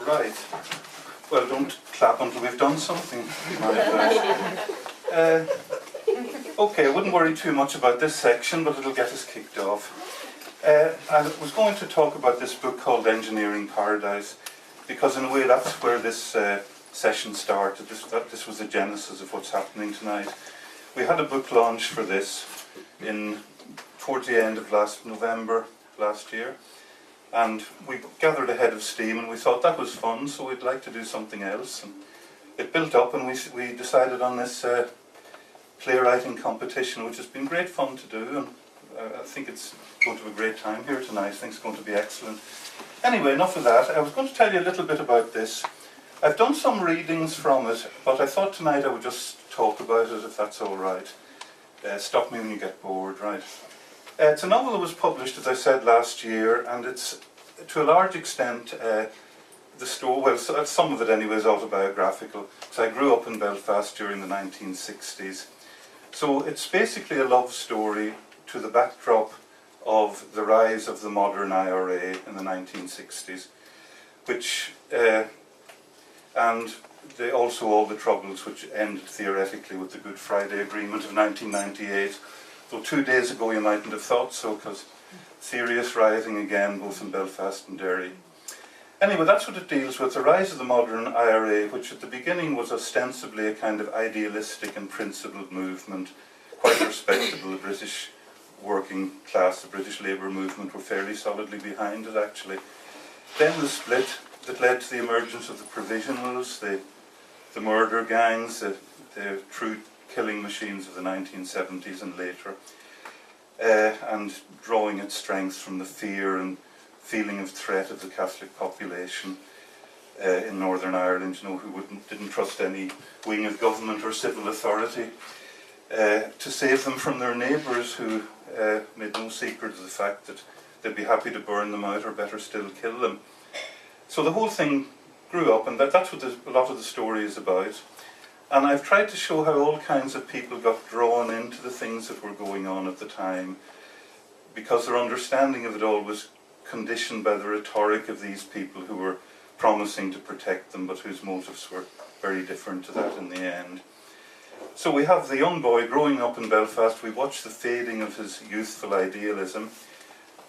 Right. Well, don't clap until we've done something. Okay, I wouldn't worry too much about this section, but it'll get us kicked off. I was going to talk about this book called Engineering Paradise, because in a way that's where this session started. This was the genesis of what's happening tonight. We had a book launch for this towards the end of November last year, and we gathered a head of steam, and we thought that was fun, so we'd like to do something else. And it built up, and we decided on this playwriting competition, which has been great fun to do, and I think it's going to be a great time here tonight. I think it's going to be excellent. Anyway, enough of that. I was going to tell you a little bit about this. I've done some readings from it, but I thought tonight I would just talk about it, if that's all right. Stop me when you get bored, right? It's a novel that was published, as I said, last year, and it's, to a large extent, the story, well, some of it anyway, is autobiographical, because I grew up in Belfast during the 1960s. So it's basically a love story to the backdrop of the rise of the modern IRA in the 1960s, which, and also all the troubles which ended theoretically with the Good Friday Agreement of 1998. Though 2 days ago you mightn't have thought so, because serious rioting again, both in Belfast and Derry. Anyway, that's what it deals with, the rise of the modern IRA, which at the beginning was ostensibly a kind of idealistic and principled movement, quite respectable. The British working class, the British labour movement were fairly solidly behind it, actually. Then the split that led to the emergence of the provisionals, the murder gangs, the true killing machines of the 1970s and later, and drawing its strength from the fear and feeling of threat of the Catholic population in Northern Ireland, you know, who didn't trust any wing of government or civil authority to save them from their neighbours, who made no secret of the fact that they'd be happy to burn them out or better still kill them. So the whole thing grew up, and that's what a lot of the story is about. And I've tried to show how all kinds of people got drawn into the things that were going on at the time, because their understanding of it all was conditioned by the rhetoric of these people who were promising to protect them, but whose motives were very different to that in the end. So we have the young boy growing up in Belfast. We watch the fading of his youthful idealism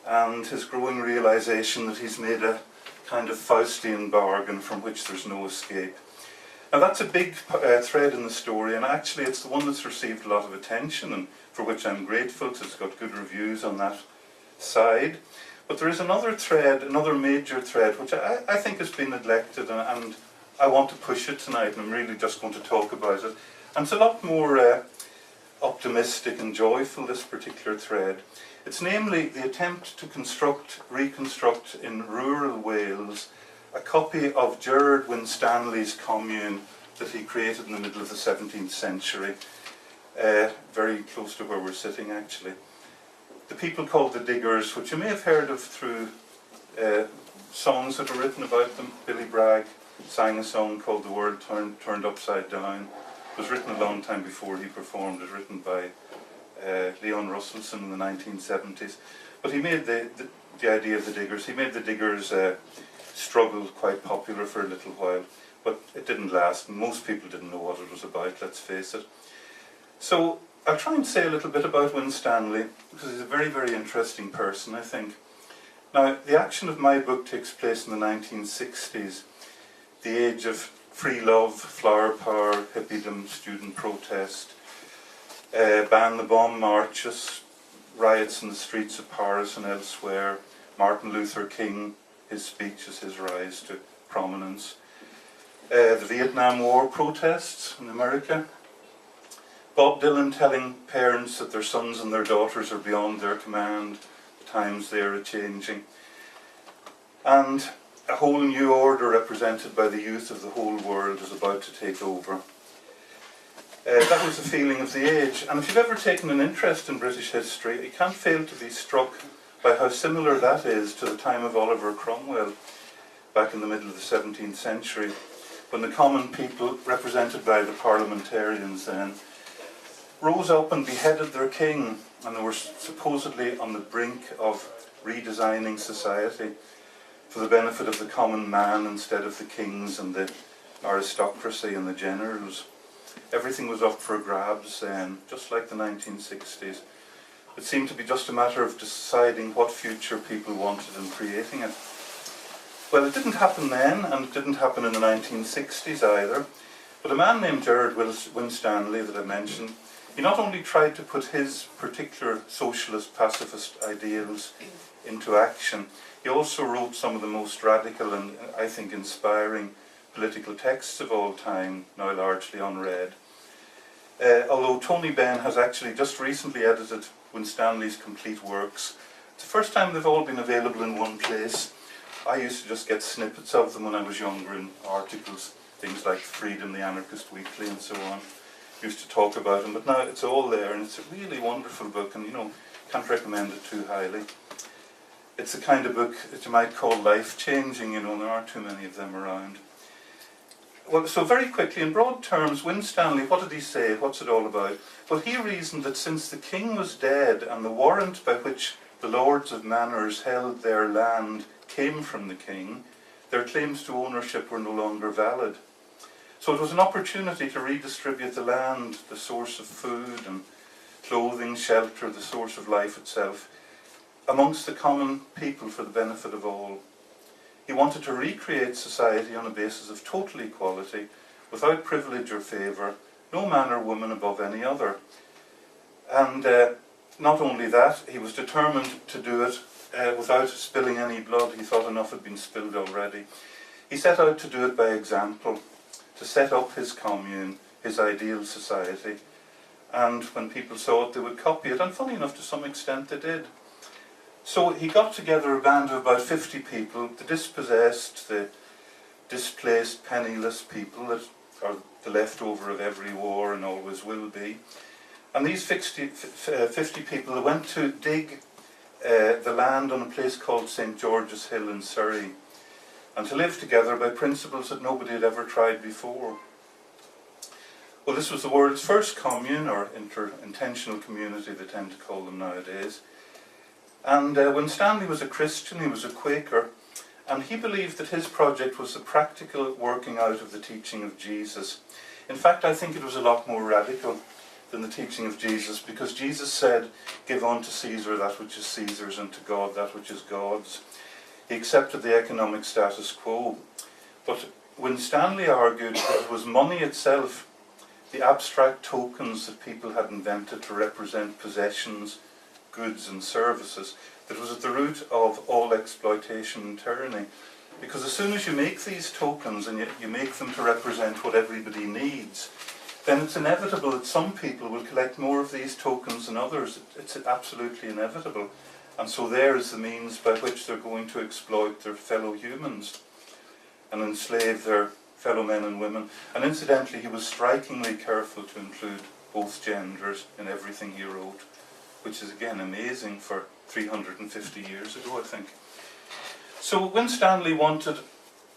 and his growing realisation that he's made a kind of Faustian bargain from which there's no escape. Now that's a big thread in the story, and actually it's the one that's received a lot of attention, and for which I'm grateful, because it's got good reviews on that side. But there is another thread, another major thread, which I think has been neglected, and I want to push it tonight, and I'm really just going to talk about it. And it's a lot more optimistic and joyful, this particular thread. It's namely the attempt to reconstruct in rural Wales a copy of Gerrard Winstanley's commune that he created in the middle of the 17th century, very close to where we're sitting actually. The people called the Diggers, which you may have heard of through songs that were written about them. Billy Bragg sang a song called The World Turned Upside Down. It was written a long time before he performed it, written by Leon Russellson in the 1970s. But he made the idea of the Diggers, he made the Diggers struggle quite popular for a little while, but it didn't last, and most people didn't know what it was about, let's face it. So I'll try and say a little bit about Winstanley, because he's a very, very interesting person, I think. Now, the action of my book takes place in the 1960s, the age of free love, flower power, hippiedom, student protest, ban the bomb marches, riots in the streets of Paris and elsewhere, Martin Luther King, his speeches, his rise to prominence, the Vietnam War protests in America, Bob Dylan telling parents that their sons and their daughters are beyond their command, the times they are a-changing, and a whole new order represented by the youth of the whole world is about to take over. That was the feeling of the age, and if you've ever taken an interest in British history, you can't fail to be struck by how similar that is to the time of Oliver Cromwell, back in the middle of the 17th century, when the common people, represented by the parliamentarians then, rose up and beheaded their king, and they were supposedly on the brink of redesigning society for the benefit of the common man instead of the kings and the aristocracy and the generals. Everything was up for grabs then, just like the 1960s. It seemed to be just a matter of deciding what future people wanted and creating it. Well, it didn't happen then, and it didn't happen in the 1960s either. But a man named Gerrard Winstanley that I mentioned, he not only tried to put his particular socialist pacifist ideals into action, he also wrote some of the most radical and, I think, inspiring political texts of all time, now largely unread. Although Tony Benn has actually just recently edited Winstanley's complete works. It's the first time they've all been available in one place. I used to just get snippets of them when I was younger in articles, things like Freedom, the Anarchist Weekly and so on. Used to talk about them, but now it's all there, and it's a really wonderful book, and can't recommend it too highly. It's the kind of book that you might call life-changing, there aren't too many of them around. Well, so very quickly, in broad terms, Winstanley, what did he say? What's it all about? Well, he reasoned that since the king was dead and the warrant by which the lords of manors held their land came from the king, their claims to ownership were no longer valid. So it was an opportunity to redistribute the land, the source of food and clothing, shelter, the source of life itself, amongst the common people for the benefit of all. He wanted to recreate society on a basis of total equality, without privilege or favour, no man or woman above any other. And not only that, he was determined to do it without spilling any blood. He thought enough had been spilled already. He set out to do it by example, to set up his commune, his ideal society, and when people saw it they would copy it, and funny enough to some extent they did. So he got together a band of about 50 people, the dispossessed, the displaced, penniless people that are the leftover of every war and always will be. And these 50 people went to dig the land on a place called St. George's Hill in Surrey, and to live together by principles that nobody had ever tried before. Well, this was the world's first commune, or intentional community they tend to call them nowadays. And Winstanley was a Christian, he was a Quaker, and he believed that his project was the practical working out of the teaching of Jesus. In fact, I think it was a lot more radical than the teaching of Jesus, because Jesus said, "Give unto Caesar that which is Caesar's, and to God that which is God's." He accepted the economic status quo. But Winstanley argued that it was money itself, the abstract tokens that people had invented to represent possessions, goods and services, that was at the root of all exploitation and tyranny. Because as soon as you make these tokens and you make them to represent what everybody needs, then it's inevitable that some people will collect more of these tokens than others. It's absolutely inevitable. And so there is the means by which they're going to exploit their fellow humans and enslave their fellow men and women. And incidentally, he was strikingly careful to include both genders in everything he wrote, which is again amazing for 350 years ago, I think. So Winstanley wanted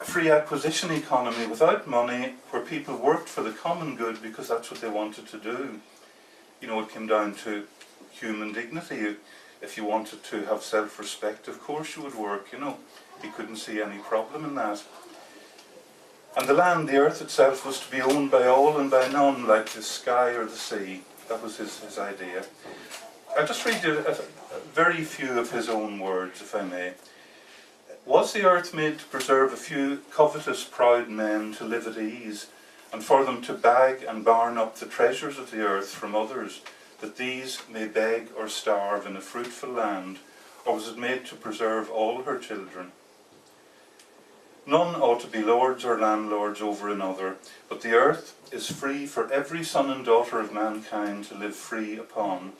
a free acquisition economy without money, where people worked for the common good because that's what they wanted to do. It came down to human dignity. If you wanted to have self-respect, of course you would work, He couldn't see any problem in that. And the land, the earth itself, was to be owned by all and by none, like the sky or the sea. That was his idea. I'll just read you a very few of his own words, if I may. "Was the earth made to preserve a few covetous, proud men to live at ease, and for them to bag and barn up the treasures of the earth from others, that these may beg or starve in a fruitful land, or was it made to preserve all her children? None ought to be lords or landlords over another, but the earth is free for every son and daughter of mankind to live free upon.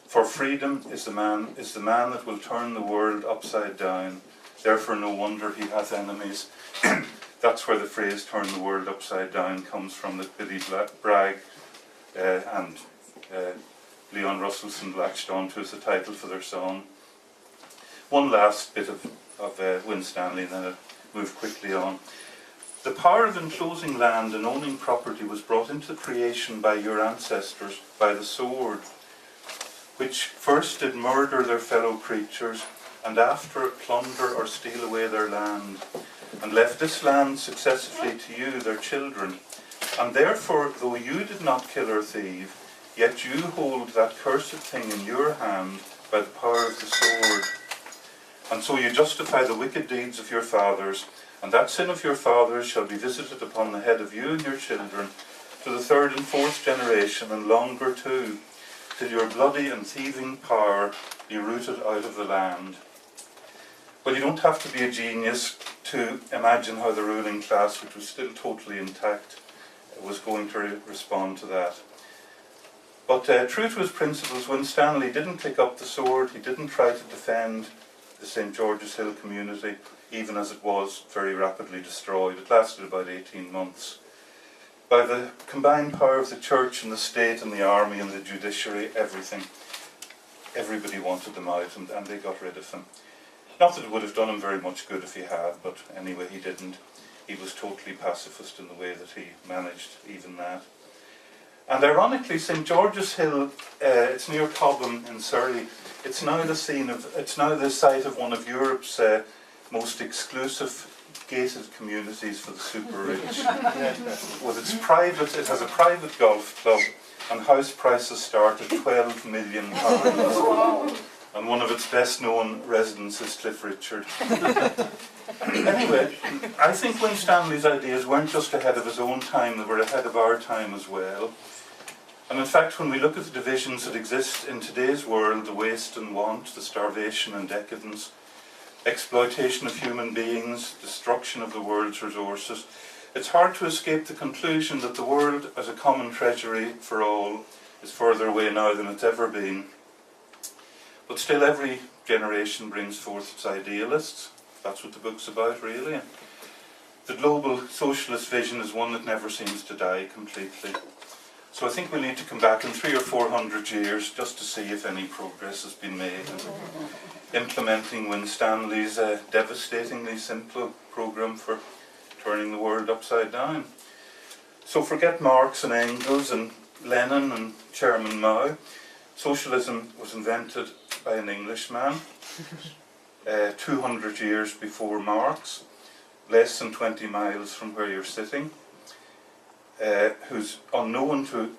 For freedom is the man that will turn the world upside down. Therefore no wonder he hath enemies." That's where the phrase "turn the world upside down" comes from, that Billy Bragg and Leon Russellson latched onto as the title for their song. One last bit of Winstanley, and then I'll move quickly on. "The power of enclosing land and owning property was brought into creation by your ancestors by the sword. which first did murder their fellow creatures, and after plunder or steal away their land, and left this land successively to you, their children. And therefore, though you did not kill or thieve, yet you hold that cursed thing in your hand by the power of the sword. And so you justify the wicked deeds of your fathers, and that sin of your fathers shall be visited upon the head of you and your children, to the 3rd and 4th generation, and longer too, till your bloody and thieving power be rooted out of the land. Well, you don't have to be a genius to imagine how the ruling class, which was still totally intact, was going to respond to that. But true to his principles, Winstanley didn't pick up the sword. He didn't try to defend the St. George's Hill community, even as it was very rapidly destroyed. It lasted about 18 months. By the combined power of the church and the state and the army and the judiciary, everybody wanted them out, and they got rid of him. Not that it would have done him very much good if he had, but anyway, he didn't. He was totally pacifist in the way that he managed even that. And ironically, St. George's Hill, it's near Cobham in Surrey. It's now the site of one of Europe's most exclusive gated communities for the super rich. With its it has a private golf club, and house prices start at £12 million. And one of its best known residents is Cliff Richard. Anyway, I think Winstanley's ideas weren't just ahead of his own time, they were ahead of our time as well. And in fact, when we look at the divisions that exist in today's world, the waste and want, the starvation and decadence, exploitation of human beings, destruction of the world's resources, it's hard to escape the conclusion that the world as a common treasury for all is further away now than it's ever been. But still, every generation brings forth its idealists. That's what the book's about, really. The global socialist vision is one that never seems to die completely. So I think we need to come back in 300 or 400 years just to see if any progress has been made in implementing Winstanley's devastatingly simple programme for turning the world upside down. So forget Marx and Engels and Lenin and Chairman Mao. Socialism was invented by an Englishman 200 years before Marx, less than 20 miles from where you're sitting, who's unknown to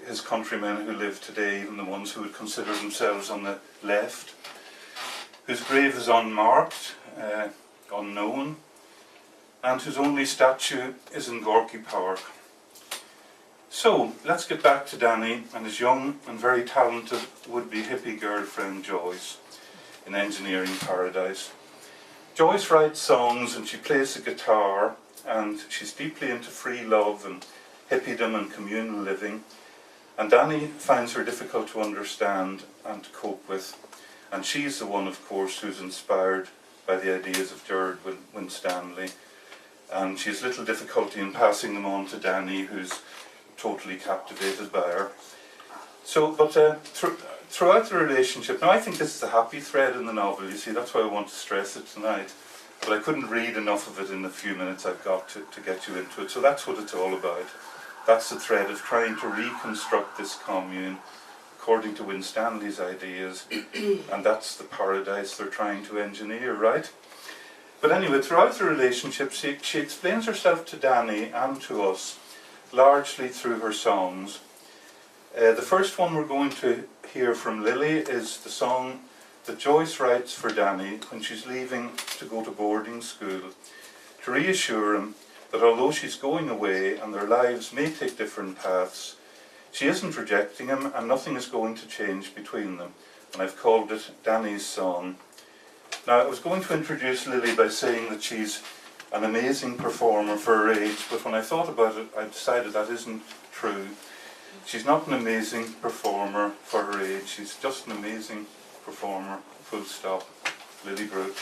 his countrymen who live today, even the ones who would consider themselves on the left, whose grave is unmarked, unknown, and whose only statue is in Gorky Park. So, let's get back to Danny and his young and very talented would-be hippie girlfriend Joyce in Engineering Paradise. Joyce writes songs and she plays the guitar, and she's deeply into free love and hippiedom and communal living, and Danny finds her difficult to understand and to cope with, and she's the one, of course, who's inspired by the ideas of Gerrard Winstanley, and she has little difficulty in passing them on to Danny, who's totally captivated by her. So, but throughout the relationship, now I think this is the happy thread in the novel, you see, that's why I want to stress it tonight, but I couldn't read enough of it in the few minutes I've got to get you into it, so that's what it's all about. That's the thread of trying to reconstruct this commune according to Winstanley's ideas, and that's the paradise they're trying to engineer, right? But anyway, throughout the relationship, she explains herself to Danny and to us, largely through her songs. The first one we're going to hear from Lily is the song that Joyce writes for Danny when she's leaving to go to boarding school, to reassure him that although she's going away and their lives may take different paths, she isn't rejecting him and nothing is going to change between them. And I've called it Danny's Song. Now, I was going to introduce Lily by saying that she's an amazing performer for her age, but when I thought about it, I decided that isn't true. She's not an amazing performer for her age, she's just an amazing performer, full stop. Lily Brooke.